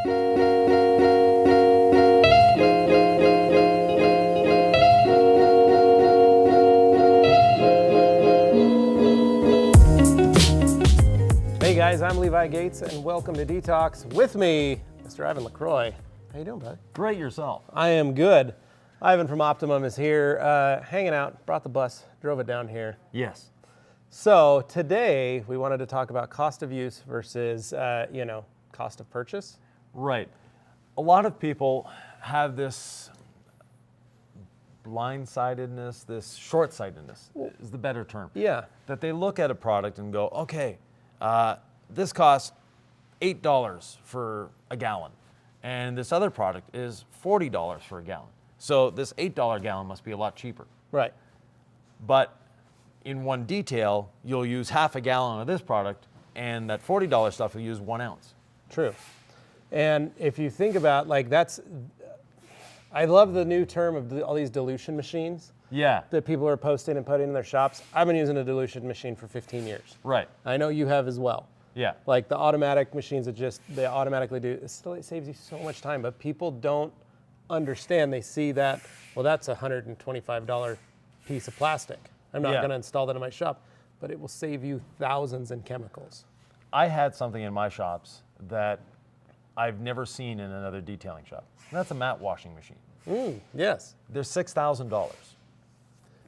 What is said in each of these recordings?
Hey guys, I'm Levi Gates and welcome to DETALKS with me, Mr. Yvan Lacroix. How you doing, buddy? Great yourself. I am good. Yvan from Optimum is here, hanging out, brought the bus, drove it down here. Yes. So today we wanted to talk about cost of use versus, cost of purchase. Right. A lot of people have this blindsidedness, this short-sightedness is the better term. Yeah. That they look at a product and go, okay, this costs $8 for a gallon, and this other product is $40 for a gallon. So this $8 gallon must be a lot cheaper. Right. But in one detail, you'll use half a gallon of this product, and that $40 stuff will use 1 ounce. True. And if you think about, I love the new term of all these dilution machines. Yeah. That people are posting and putting in their shops. I've been using a dilution machine for 15 years. Right. I know you have as well. Yeah. Like the automatic machines that they automatically do, it saves you so much time, but people don't understand. They see that, well, that's a $125 piece of plastic. I'm not going to install that in my shop, but it will save you thousands in chemicals. I had something in my shops that I've never seen in another detailing shop. And that's a mat washing machine. Yes. They're $6,000.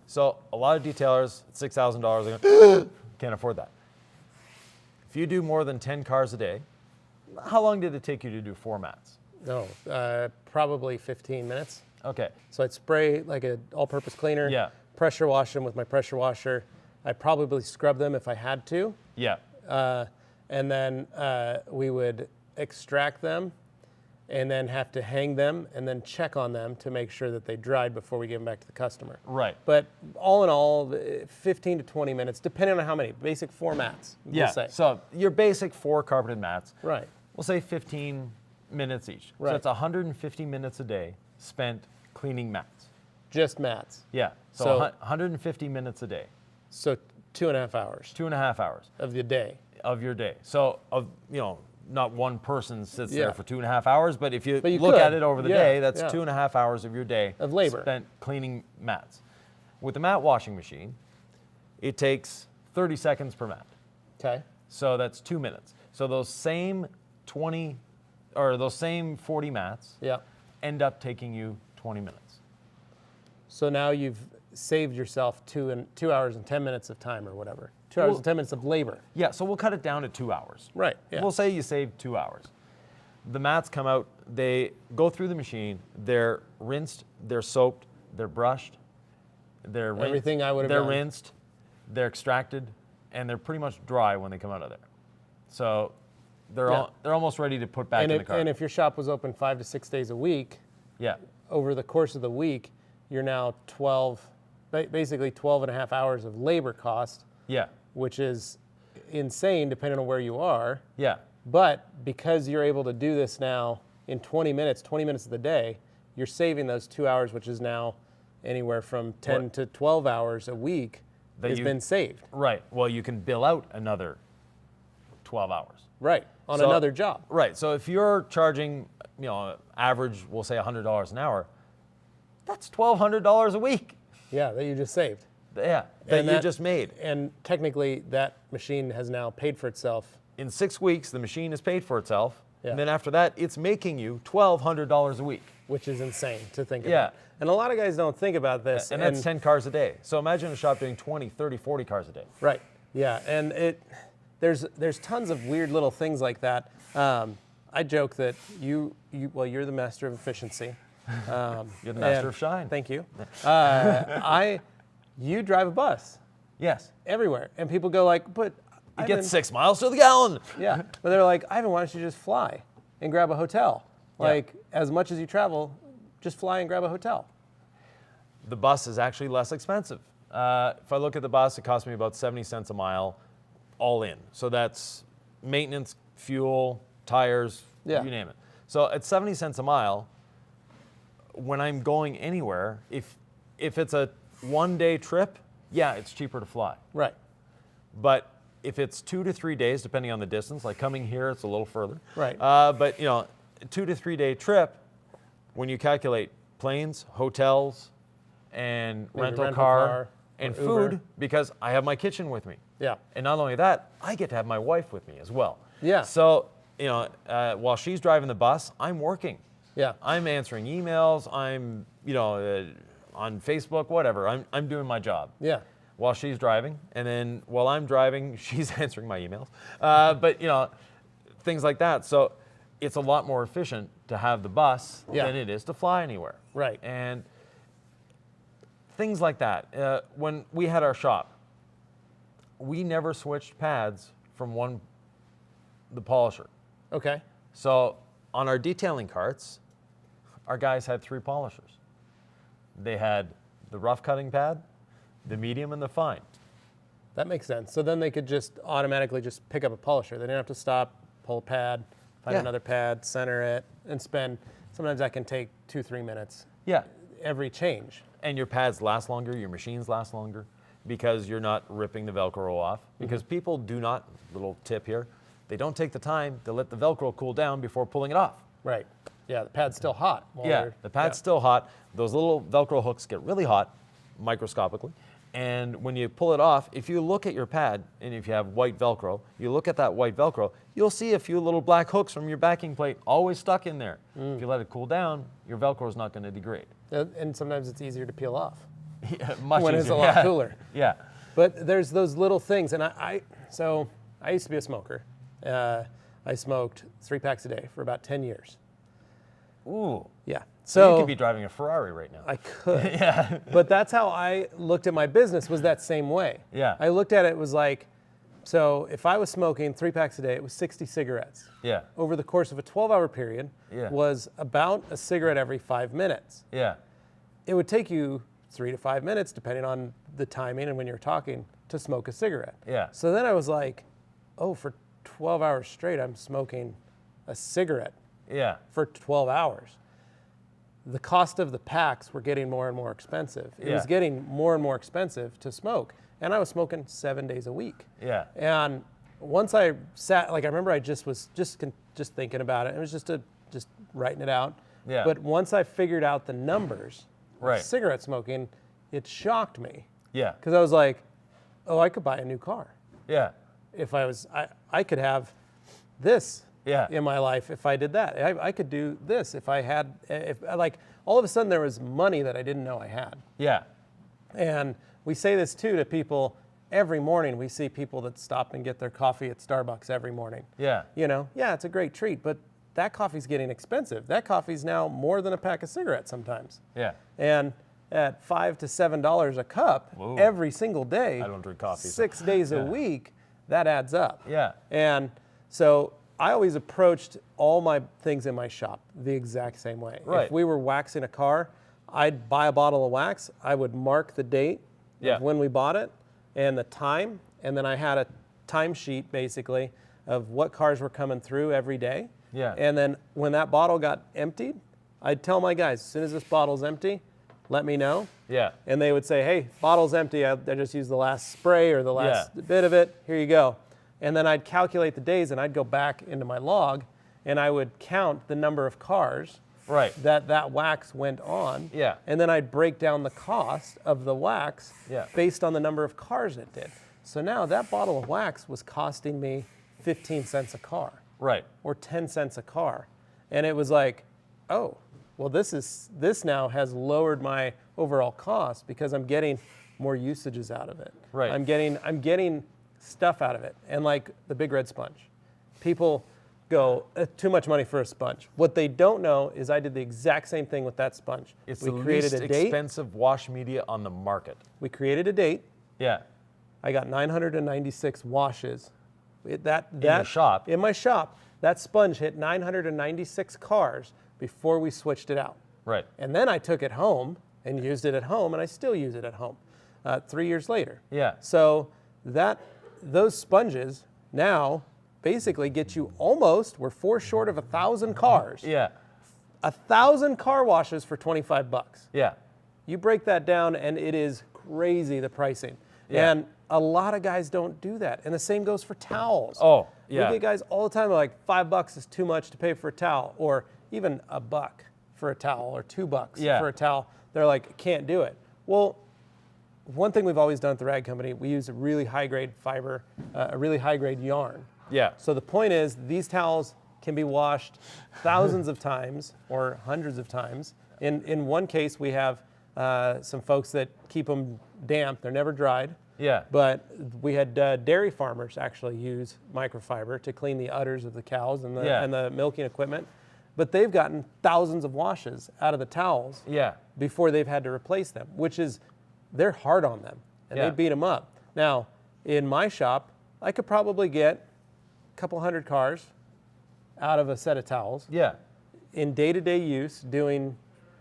So a lot of detailers, $6,000, can't afford that. If you do more than 10 cars a day, how long did it take you to do 4 mats? No, probably 15 minutes. Okay. So I'd spray like an all-purpose cleaner, Yeah. pressure wash them with my pressure washer. I'd probably scrub them if I had to. Yeah. And then we would extract them and then have to hang them and then check on them to make sure that they dried before we give them back to the customer. Right. But all in all, 15 to 20 minutes, depending on how many. Basic 4 mats, Yeah. we'll say. So your basic 4 carpeted mats, Right. we'll say 15 minutes each. Right. So it's 150 minutes a day spent cleaning mats. Just mats. Yeah. So 150 minutes a day. So 2.5 hours 2.5 hours of the day. of your day. So not one person sits Yeah. there for 2.5 hours, but if you But you look could. at it over the Yeah, day, that's yeah. 2.5 hours of your day Of labor. spent cleaning mats. With the mat washing machine, it takes 30 seconds per mat. Okay. So that's 2 minutes. So those same 40 mats Yeah. end up taking you 20 minutes. So now you've saved yourself 2 hours and 10 minutes of time or whatever. 2 hours and 10 minutes of labor. Yeah, so we'll cut it down to 2 hours. Right. Yeah. We'll say you saved 2 hours. The mats come out, they go through the machine, they're rinsed, they're soaped, they're brushed, they're rinsed, Everything I would have they're done. rinsed, they're extracted, and they're pretty much dry when they come out of there. So they're almost ready to put back in the car. And if your shop was open 5 to 6 days a week, yeah. over the course of the week, you're now basically 12 and a half hours of labor cost, Yeah. which is insane depending on where you are. Yeah. But because you're able to do this now in 20 minutes of the day, you're saving those 2 hours, which is now anywhere from 10 to 12 hours a week has been saved. Right. Well, you can bill out another 12 hours. Right. On another job. Right. So if you're charging, average, we'll say $100 an hour, that's $1,200 a week. Yeah, that you just saved. Yeah, that you just made. And technically, that machine has now paid for itself. In 6 weeks, the machine has paid for itself. Yeah. And then after that, it's making you $1,200 a week. Which is insane to think Yeah. about. And a lot of guys don't think about this. And that's 10 cars a day. So imagine a shop doing 20, 30, 40 cars a day. Right. Yeah. And there's tons of weird little things like that. I joke that you're the master of efficiency. You're the master of shine. Thank you. You drive a bus Yes. everywhere, and people go like, "But You get 6 miles to the gallon. yeah." But they're like, "Ivan, why don't you just fly and grab a hotel? Like, as much as you travel, just fly and grab a hotel." The bus is actually less expensive. If I look at the bus, it costs me about 70 cents a mile, all in. So that's maintenance, fuel, tires, you name it. So at 70 cents a mile, when I'm going anywhere, if it's a one-day trip, yeah, it's cheaper to fly. Right. But if it's 2 to 3 days, depending on the distance, like coming here, it's a little further. Right. But 2 to 3 day trip, when you calculate planes, hotels, and rental car and food, because I have my kitchen with me. Yeah. And not only that, I get to have my wife with me as well. Yeah. So, while she's driving the bus, I'm working. Yeah. I'm answering emails. I'm, on Facebook, whatever. I'm doing my job. Yeah. While she's driving, and then while I'm driving, she's answering my emails. But things like that. So it's a lot more efficient to have the bus than it is to fly anywhere. Right. And things like that. When we had our shop, we never switched pads from the polisher. Okay. So on our detailing carts, our guys had 3 polishers. They had the rough cutting pad, the medium, and the fine. That makes sense. So then they could just automatically just pick up a polisher. They didn't have to stop, pull a pad, find another pad, center it, and sometimes that can take 2-3 minutes. Yeah. Every change. And your pads last longer, your machines last longer, because you're not ripping the Velcro off. Because people do not, little tip here, they don't take the time to let the Velcro cool down before pulling it off. Right. Yeah, the pad's still hot. The pad's still hot. Those little Velcro hooks get really hot, microscopically. And when you pull it off, if you look at your pad, and if you have white Velcro, you look at that white Velcro, you'll see a few little black hooks from your backing plate always stuck in there. If you let it cool down, your Velcro is not going to degrade. And sometimes it's easier to peel off. Yeah, much when easier. it's a lot cooler. Yeah. But there's those little things, and I used to be a smoker. I smoked 3 packs a day for about 10 years. Ooh. Yeah. So you could be driving a Ferrari right now. I could. But that's how I looked at my business, was that same way. Yeah. I looked at it was like, so if I was smoking 3 packs a day, it was 60 cigarettes. Yeah. Over the course of a 12-hour period, was about a cigarette every 5 minutes. Yeah. It would take you 3 to 5 minutes, depending on the timing and when you're talking, to smoke a cigarette. Yeah. So then I was like, oh, for 12 hours straight, I'm smoking a cigarette. Yeah. For 12 hours. The cost of the packs were getting more and more expensive. It was getting more and more expensive to smoke. And I was smoking 7 days a week. Yeah. And once I sat, I remember I was just thinking about it. It was just writing it out. Yeah. But once I figured out the numbers Right. of cigarette smoking, it shocked me. Yeah. Because I was like, oh, I could buy a new car. Yeah. If I could have this in my life if I did that. I could do this if all of a sudden there was money that I didn't know I had. Yeah. And we say this too to people every morning. We see people that stop and get their coffee at Starbucks every morning. Yeah. It's a great treat, but that coffee's getting expensive. That coffee's now more than a pack of cigarettes sometimes. Yeah. And at $5 to $7 a cup every single day, I don't drink coffee. 6 days a week, that adds up. Yeah. And so I always approached all my things in my shop the exact same way. Right. If we were waxing a car, I'd buy a bottle of wax. I would mark the date of when we bought it and the time, and then I had a timesheet basically of what cars were coming through every day. Yeah. And then when that bottle got emptied, I'd tell my guys, as soon as this bottle's empty, let me know. Yeah. And they would say, hey, bottle's empty. I just used the last spray or the last bit of it. Here you go. And then I'd calculate the days, and I'd go back into my log, and I would count the number of cars that wax went on. Yeah. And then I'd break down the cost of the wax based on the number of cars it did. So now that bottle of wax was costing me 15 cents a car. Right. Or 10 cents a car. And it was like, oh, well, this now has lowered my overall cost because I'm getting more usages out of it. Right. I'm getting stuff out of it. And like the Big Red Sponge. People go, too much money for a sponge. What they don't know is I did the exact same thing with that sponge. It's the least expensive wash media on the market. We created a date. Yeah. I got 996 washes. In your shop. In my shop. That sponge hit 996 cars before we switched it out. Right. And then I took it home and used it at home, and I still use it at home 3 years later. Yeah. So those sponges now basically get you we're 4 short of 1,000 cars. Yeah. 1,000 car washes for $25. Yeah. You break that down, and it is crazy, the pricing. Yeah. And a lot of guys don't do that. And the same goes for towels. Oh, yeah. We get guys all the time like $5 is too much to pay for a towel, or even $1 for a towel, or $2 Yeah. for a towel. They're like, can't do it. Well, one thing we've always done at the rag company, we use a really high grade fiber, a really high grade yarn. Yeah. So the point is, these towels can be washed thousands of times or hundreds of times. In one case, we have some folks that keep them damp. They're never dried. Yeah. But we had dairy farmers actually use microfiber to clean the udders of the cows and the milking equipment. But they've gotten thousands of washes out of the towels Yeah. before they've had to replace them, which is, they're hard on them, and Yeah. they beat them up. Now, in my shop, I could probably get a couple hundred cars out of a set of towels Yeah. in day-to-day use, doing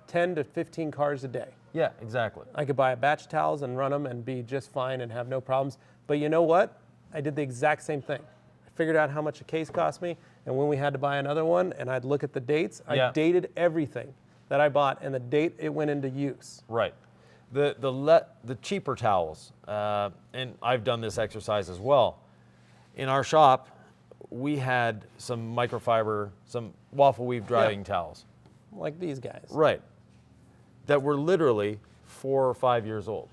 10 to 15 cars a day. Yeah, exactly. I could buy a batch of towels and run them and be just fine and have no problems. But you know what? I did the exact same thing. I figured out how much a case cost me, and when we had to buy another one, and I'd look at the dates, I Yeah. dated everything that I bought and the date it went into use. Right. The cheaper towels, and I've done this exercise as well. In our shop, we had some microfiber, some waffle weave drying towels. Like these guys. Right. That were literally 4 or 5 years old,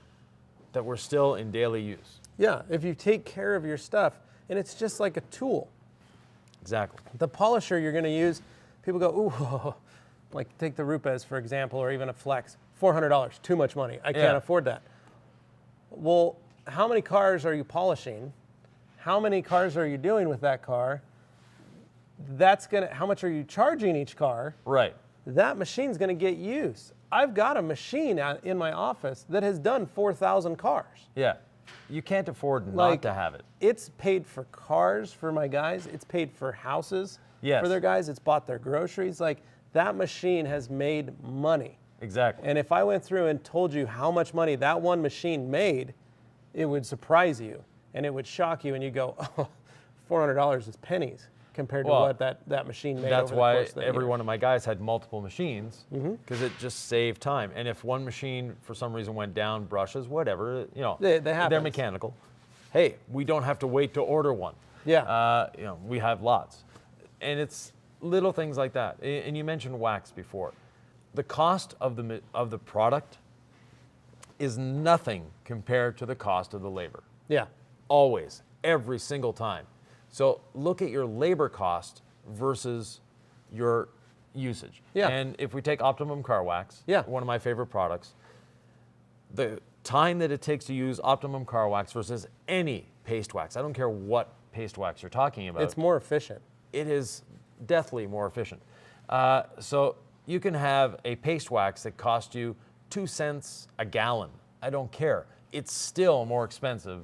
that were still in daily use. Yeah, if you take care of your stuff, and it's just like a tool. Exactly. The polisher you're going to use, people go, ooh, like take the Rupes, for example, or even a Flex, $400, too much money. I can't afford that. Well, how many cars are you polishing? How many cars are you doing with that car? How much are you charging each car? Right. That machine's going to get used. I've got a machine in my office that has done 4,000 cars. Yeah. You can't afford Like, not to have it. It's paid for cars for my guys. It's paid for houses Yes. for their guys. It's bought their groceries. Like, that machine has made money. Exactly. And if I went through and told you how much money that one machine made, it would surprise you and it would shock you, and you go, oh, $400 is pennies compared to what that machine made. That's over the why course of the every year. one of my guys had multiple machines, because it just saved time. And if one machine for some reason went down, brushes, whatever, They they're happens. mechanical. Hey, we don't have to wait to order one. Yeah. We have lots, and it's little things like that. And you mentioned wax before. The cost of the product is nothing compared to the cost of the labor. Yeah. Always, every single time. So look at your labor cost versus your usage. Yeah. And if we take Optimum car wax, Yeah. one of my favorite products, the time that it takes to use Optimum car wax versus any paste wax, I don't care what paste wax you're talking about. It's more efficient. It is deathly more efficient. So you can have a paste wax that costs you 2 cents a gallon. I don't care. It's still more expensive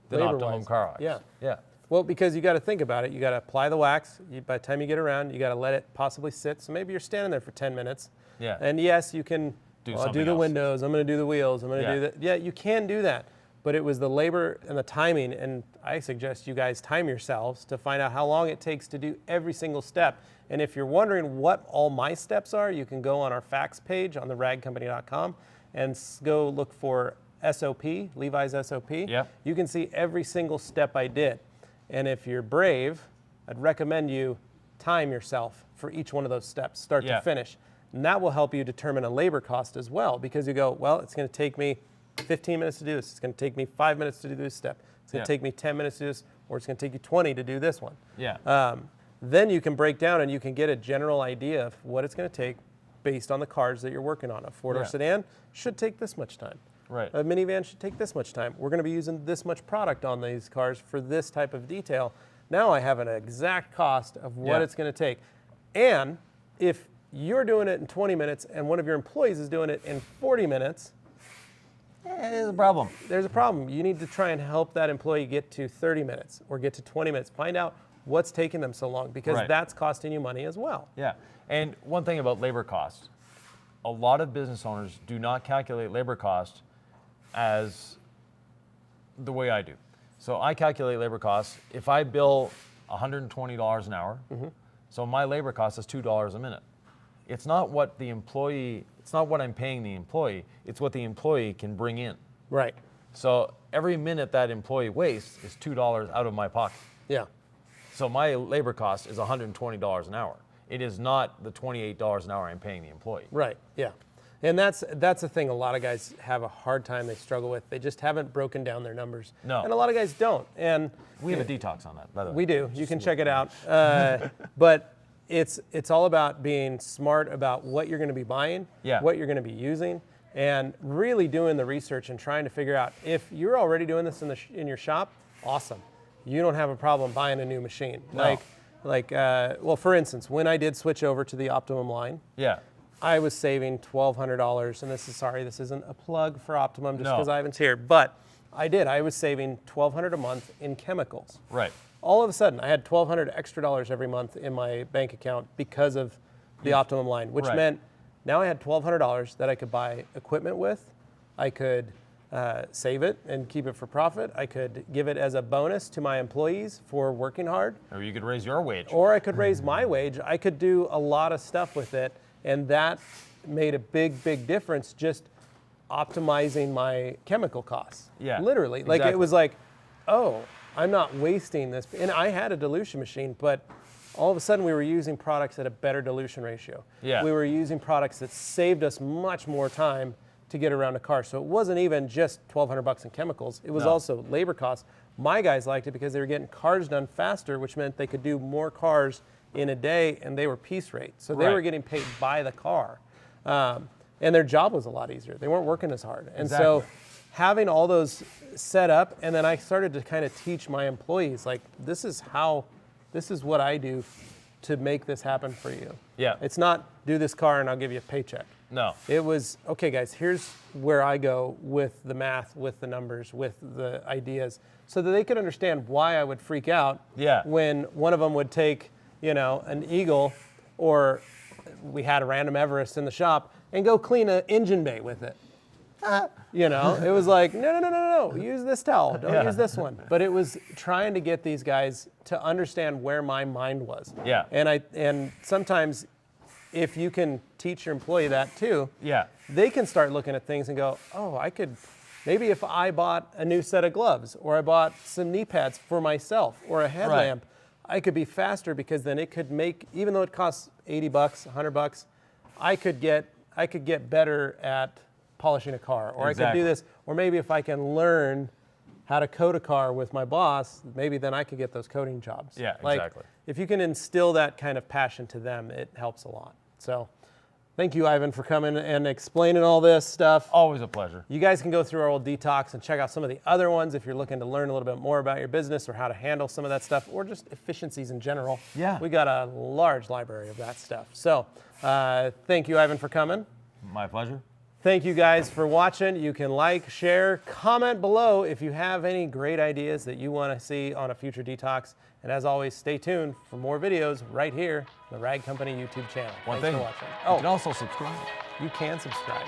than Labor-wise. Optimum car wax. Yeah. Yeah. Well, because you got to think about it. You got to apply the wax. By the time you get around, you got to let it possibly sit. So maybe you're standing there for 10 minutes. Yeah. And yes, you can Do do something the else. windows. I'm going to do the wheels. I'm going to Yeah. do that. Yeah, you can do that. But it was the labor and the timing. And I suggest you guys time yourselves to find out how long it takes to do every single step. And if you're wondering what all my steps are, you can go on our facts page on theragcompany.com and go look for SOP, Levi's SOP. Yeah. You can see every single step I did. And if you're brave, I'd recommend you time yourself for each one of those steps, start Yeah. to finish. And that will help you determine a labor cost as well, because you go, well, it's going to take me 15 minutes to do this. It's going to take me 5 minutes to do this step. It's going to take me 10 minutes to do this, or it's going to take you 20 to do this one. Yeah. Then you can break down and you can get a general idea of what it's going to take based on the cars that you're working on. A four-door Yeah. sedan should take this much time. Right. A minivan should take this much time. We're going to be using this much product on these cars for this type of detail. Now I have an exact cost of what Yeah. it's going to take. And if you're doing it in 20 minutes and one of your employees is doing it in 40 minutes, There's a problem. there's a problem. You need to try and help that employee get to 30 minutes or get to 20 minutes. Find out what's taking them so long, because Right. that's costing you money as well. Yeah. And one thing about labor costs, a lot of business owners do not calculate labor cost as the way I do. So I calculate labor costs. If I bill $120 an hour, so my labor cost is $2 a minute. It's not what I'm paying the employee, it's what the employee can bring in. Right. So every minute that employee wastes is $2 out of my pocket. Yeah. So my labor cost is $120 an hour. It is not the $28 an hour I'm paying the employee. Right. Yeah. And that's the thing a lot of guys have a hard time, they struggle with. They just haven't broken down their numbers. No. And a lot of guys don't. And we have a detox on that, by the way. we do. You can check it out. But it's all about being smart about what you're going to be buying, what you're going to be using, and really doing the research and trying to figure out if you're already doing this in your shop, awesome. You don't have a problem buying a new machine. No. Well, for instance, when I did switch over to the Optimum line, I was saving $1,200, and this isn't a plug for Optimum just because Ivan's here, but I was saving $1,200 a month in chemicals. Right. All of a sudden, I had $1,200 extra every month in my bank account because of the Optimum line, which meant now I had $1,200 that I could buy equipment with. I could save it and keep it for profit. I could give it as a bonus to my employees for working hard. Or you could raise your wage. Or I could raise my wage. I could do a lot of stuff with it. And that made a big, big difference just optimizing my chemical costs. Yeah. Literally. Exactly. Like it was like, oh, I'm not wasting this. And I had a dilution machine, but all of a sudden we were using products at a better dilution ratio. Yeah. We were using products that saved us much more time to get around a car. So it wasn't even just $1,200 in chemicals. It was also labor costs. My guys liked it because they were getting cars done faster, which meant they could do more cars in a day, and they were piece rate. So they were getting paid by the car. And their job was a lot easier. They weren't working as hard. And so having all those set up, and then I started to kind of teach my employees, like, this is what I do to make this happen for you. Yeah. It's not do this car and I'll give you a paycheck. No. It was, okay, guys, here's where I go with the math, with the numbers, with the ideas, so that they could understand why I would freak out when one of them would take, an Eagle, or we had a random Everest in the shop, and go clean an engine bay with it. It was like, no, use this towel, don't use this one. But it was trying to get these guys to understand where my mind was. Yeah. And sometimes if you can teach your employee that too, they can start looking at things and go, oh, maybe if I bought a new set of gloves, or I bought some knee pads for myself, or a headlamp, I could be faster, because then it could make, even though it costs $80, $100, I could get better at polishing a car, or I could do this, or maybe if I can learn how to coat a car with my boss, maybe then I could get those coating jobs. Yeah, like, exactly. If you can instill that kind of passion to them, it helps a lot. So thank you, Ivan, for coming and explaining all this stuff. Always a pleasure. You guys can go through our old detox and check out some of the other ones if you're looking to learn a little bit more about your business, or how to handle some of that stuff, or just efficiencies in general. Yeah. We got a large library of that stuff. So thank you, Ivan, for coming. My pleasure. Thank you guys for watching. You can like, share, comment below if you have any great ideas that you want to see on a future detox. And as always, stay tuned for more videos right here on the Rag Company YouTube channel. Thanks for for watching. You can also subscribe. You can subscribe.